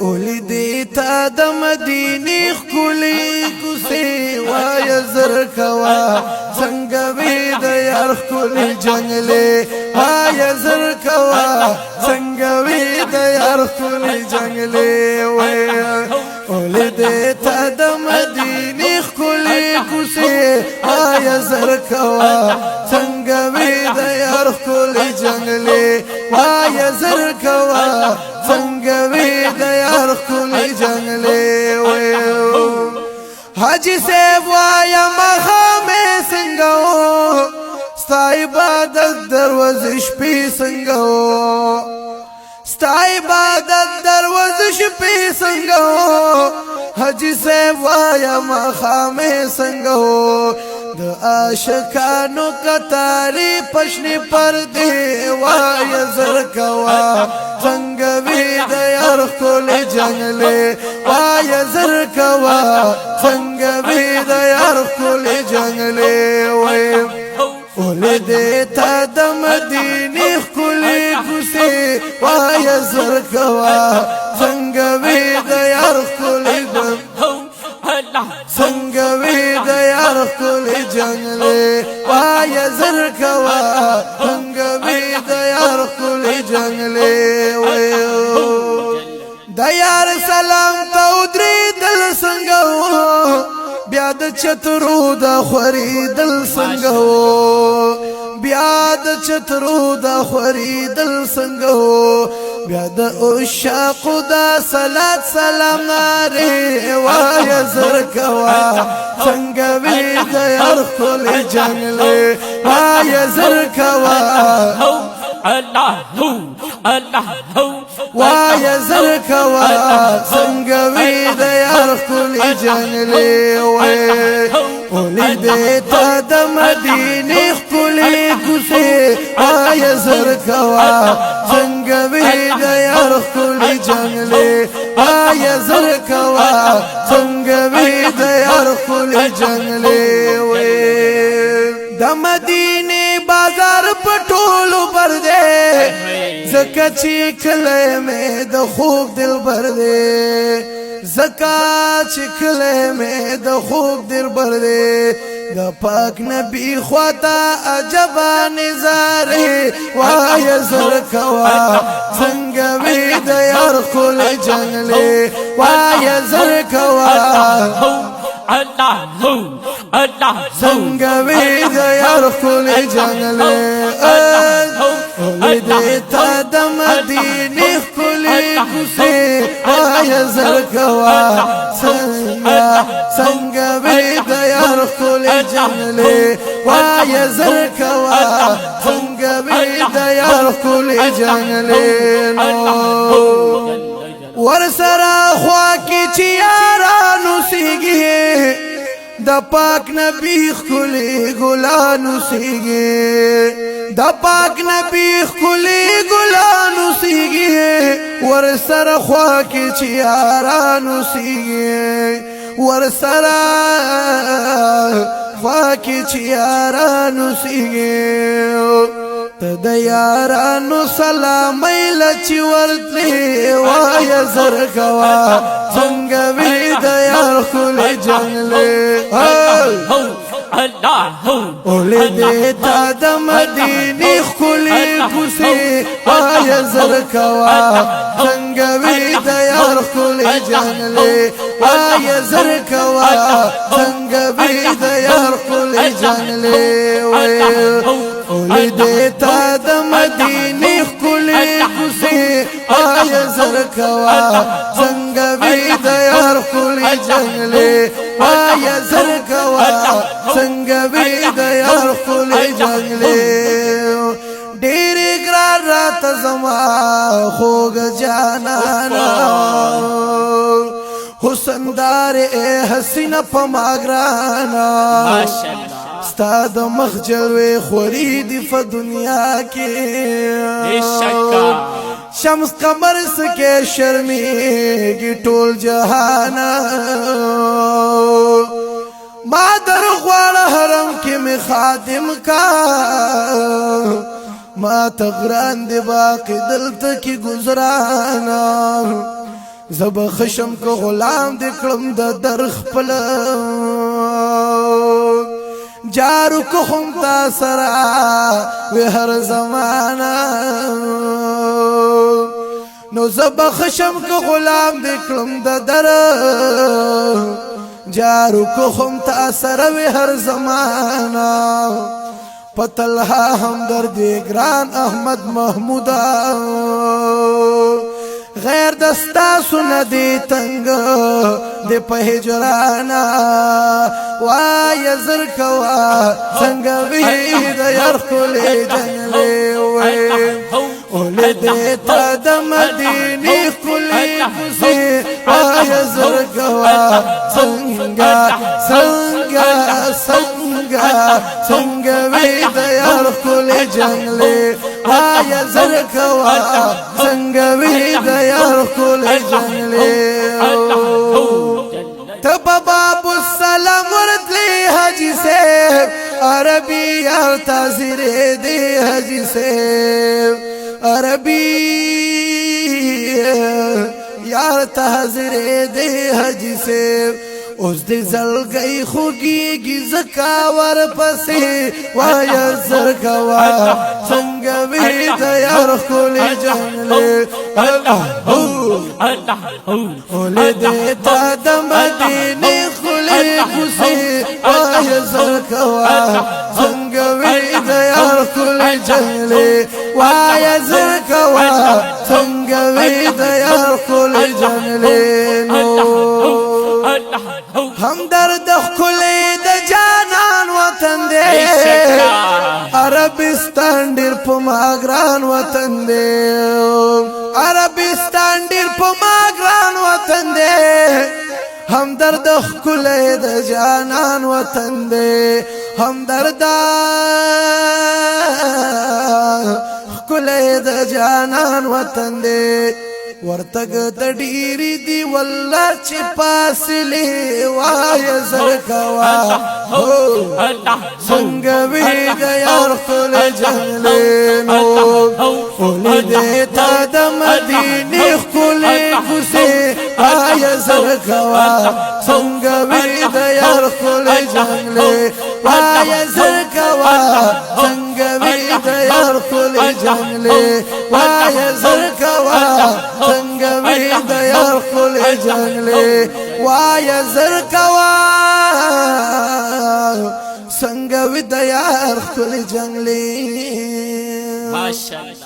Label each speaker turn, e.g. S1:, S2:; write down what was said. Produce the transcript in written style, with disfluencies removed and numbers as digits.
S1: اولیدی تا د مدینی خکولی کوسی وای زر کوا څنګه وی د یار خکولی جنگلی وای زر کوا څنګه وی د یار خکولی جنگلی وای اولیدی تا د مدینی خکولی کوسی وای زر کوا څنګه وی د یار خکولی جنگلی وای زر کوا څنګه وی د یار خکولی جنگلی وای حاجی صاحب وایا مخامه څنګه و ستا عبادت دروازه شپې څنګه و ستا عبادت دروازه شپې څنګه و حاجی صاحب وایا مخامه څنګه و د عاشقانو کتاری پشنی پردی وای زر کوا څنګه وی د یار خکولی جنگلی وای زر کوا څنګه وی د یار خکولی جنگلی وای اولیدی تا د مدینی خکولی کوسی وای زر کوا څنګه وی د یار خکولی څنګه وی د یار خکولی جنگلی وای زر کوا څنګه وی د یار خکولی جنگلی وای د یار سلام ته ودرېدل څنګه و بیا د چترو د خورېدل څنګه و بیا د چترو د خورېدل څنګه و بیا د عشاقو د صلات سلام نارې وای زر کوا څنګه وی د یار خکولی جنگلی وای زر کوا وای زر کوا څنګه وی د یار خکولی جنگلی وای اولیدی تا د مدینی خکولی کوسی وای زر کوا څنګه وی د یار خکولی جنگلی وای زر کوا څنګه وی د یار خکولی جنگلی وای د مدینی بازار پټولو بر دے زکا چی کلی میں د خوب دل بر دے زکا چی کلی میں د خوب دل بر دے د پاک نبی خواتا عجبا نظاری وای زر کوا څنګه وی د یار خکولی جنگلی وای زر کوا څنګه وی د یار خکولی جنگلی اولیدی تا د مدینی خکولی کوسی وای زر کوا څنګه وی د یار خکولی جنگلی وای زر کوا څنګه وی د یار خکولی جنگلی ورسره خوا کې چې یارانو سیږي د پاک نبی خکولی ګلانو سیږي د پاک نبی خکولی ګلانو سیږي ورسره خوا کې چې یارانو سیږي ورسره خوا کې چې یارانو سیږي ته د یارانو سلامۍ لچې ورتلې وای زر کوا څنګه وی د یار خکولی جنگلی اولیدی تا د مدینی خکولی کوسی وای زر کوا څنګه وی د یار خکولی جنگلی وای زر کوا څنګه وی د یار خکولی جنگلی اولیدی تا د مدینی خکولی کوسی وای زر کوا څنګه وی د یار خکولی جنگلی وای زر کوا څنګه وی د یار خکولی جنگلی ډېر ګران راته زما خوږ جانانا حسندار حسینه په ما ګرانا ستا د مخ جلوې خوري دي په دنیا کې شمس قمر سکے شرمیږي ټول جهان ما در غواړه حرم کې می خادم کا ما تغران دی باقی دلته کې گزرانا زب خشم کو غلام د کړم د درخ پل جارو کو هم تا سرا وی هر زمانہ نو زب خشم کو غلام د کړم د در جارو کو هم تا سرا وی هر زمانہ پتلها همدرد گران احمد محمودا غیر دستا سن دی تنگ دی په هجرانا وای زر کوا څنګه وی د یار کولې جنلې وای اولې دې ته د مدینه کولې کوسي وای زر کوا څنګه څنګه څنګه څنګه وی د یار کولې جنلې وای زر کوا څنګه وی د یار کولې جنلې تب باب السلام ورتلی حجی سے عربی یار تاثیر دے حجی سے عربی یار تاثیر دے حجی سے اوس دې زلګي خوږيږي زکا ور پسې وای زرکوا څنګه وی د یار کولې جنلې ولې دې ته د مدینه کولې کوسي وای زرکوا څنګه وی د یار کولې جنلې وای زرکوا څنګه وی د یار کولې جنلې نو هم درد خلی د جانان وطن دے عربستان ډیر په ماګران وطن دے عربستان ډیر په ماګران وطن دے هم درد خلی د جانان وطن دے هم درد خلی د جانان وطن دے ورتګ د ډيري دی والله چې پاسلې وای زرکوا څنګه وی د یار خپل جنلې نو ولې دې ته د مدینه خپل کوسي وای زرکوا څنګه وی د یار خپل جنلې وای زرکوا څنګه وی د یار خپل جنلې وای زرکوا څنګه وی د یار خپل جنلې وای زرکوا څنګه وی د یار خپل جنلې ماشاءالله